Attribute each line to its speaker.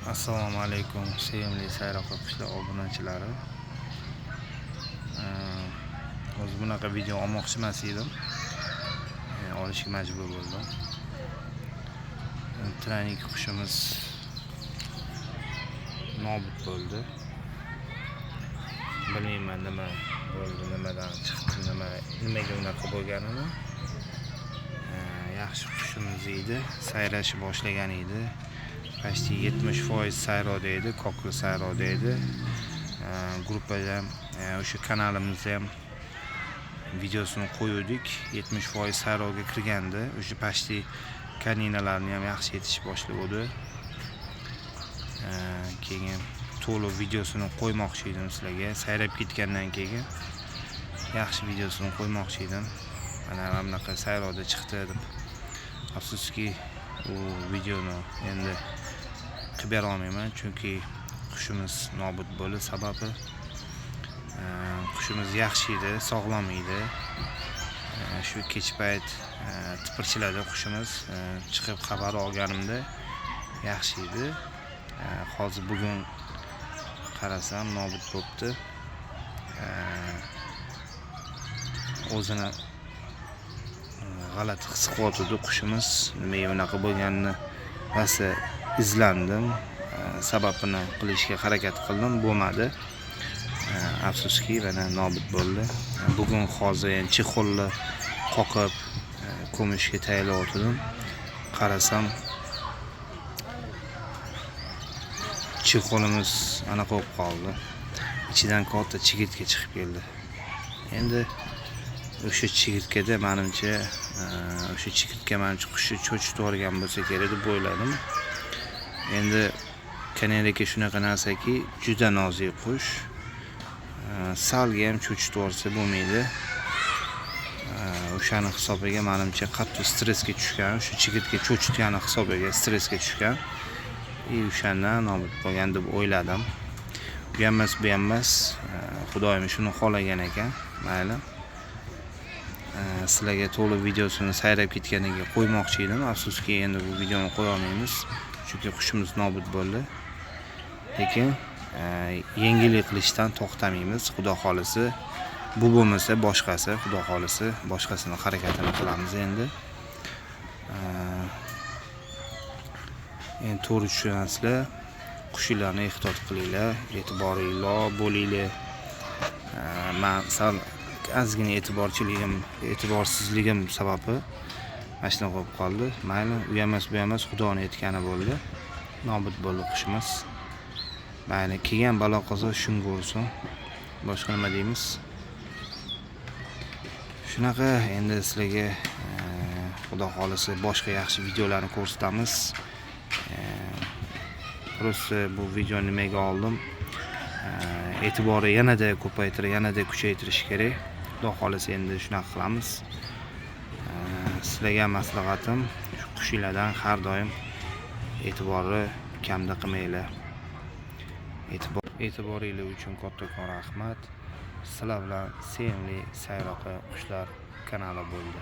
Speaker 1: Assalomu alaykum sevimli sayroqi qushlar obunachilari. O'zi bunaqa video olmoqchi emas edim. Olishga majbur bo'ldim. Trening qushimiz nobud bo'ldi. Bilmayman nima bo'ldi, nimadan chiqdi, nimaga unaqa bo'lganini. Yaxshi qushimiz edi, sayrashi boshlagan edi. Почти 70% sayroda edi, kokli sayroda edi. Gruppada o'sha kanalimizda ham videosini qo'ydik. 70% sayroga kirgandi. O'sha почти kaninalarni ham yaxshi yetish boshladi. Keyin to'liq videosini qo'ymoqchi edim sizlarga. Sayrab ketgandan keyin yaxshi videosini qo'ymoqchi edim. Mana bunaqa sayroda chiqdi deb. Afsuski u videoni endi qilib bera olmayman, chunki qushimiz nobud bo'ldi. Sababi qushimiz yaxshi edi, sog'lom edi. Shu kech payt tipirchiladi qushimiz. Chiqib xabar olganimda yaxshi edi. Hozir bugun qarasam nobud bo'libdi. O'zini g'alati his qilyapti qushimiz. Nimaga bunaqa bo'lganini rosa izlandim. Sababini qilishga harakat qildim, bo'lmadi. Afsuski mana nobud bo'ldi. Bugun hozir chexolni qoqib ko'mishga tayyorlayotgandim. Qarasam chexolimiz anaqa bo'lib qoldi. Ichidan katta chigirtka chiqib keldi. Endi o'sha chigirtkada menimcha qushni cho'chitib yuborgan bo'lsa kerak deb o'yladim. Endi kanalga shunaqa narsaki, juda nozik qush. Salga ham cho'chitib yuborsa bo'lmaydi. O'shani hisobiga menimcha qattiq stressga tushgan, o'sha chigirtka cho'chitgani hisobiga stressga tushgan. O'shandan nobud bo'lgan deb o'yladim. Bu ham emas, Xudoyim shuni xohlagan ekan. Mayli. Sizlarga to'liq videosini sayrab ketganiga qo'ymoqchi edim. Afsuski endi bu videoni qo'ya olmaymiz, chunki qushimiz nobud bo'ldi. Lekin yengillik qilishdan to'xtamaymiz. Xudo xolisi, bu bo'lmasa boshqasi, xudo xolisi boshqasini harakatini qilamiz endi. Endi to'g'ri tushunasizlar. Qushlarni ehtiyot qilinglar, e'tiborli bo'linglar. Men sal ozgina e'tiborsizligim sababli mana shunaqa bo'lib qoldi. Mayli, u emas, Xudoning aytgani bo'ldi. Nobud bo'ldi qushimiz. Mayli, kelgan balo qazo shunga bo'lsin. Boshqa nima deymiz? Shunaqa, endi sizlarga Xudo xolisi boshqa yaxshi videolarni ko'rsatamiz. Prosta bu videoni nimaga oldim? E'tiborni yanada ko'paytirib, yanada kuchaytirish kerak. Xudo xolisi endi shunaqa qilamiz. Sizlarga maslahatim, qushlardan har doim e'tiborni kamda qilmanglar. E'tiboringiz uchun kattakon rahmat. Sizlar bilan sevimli sayroqi qushlar kanali bo'ldi.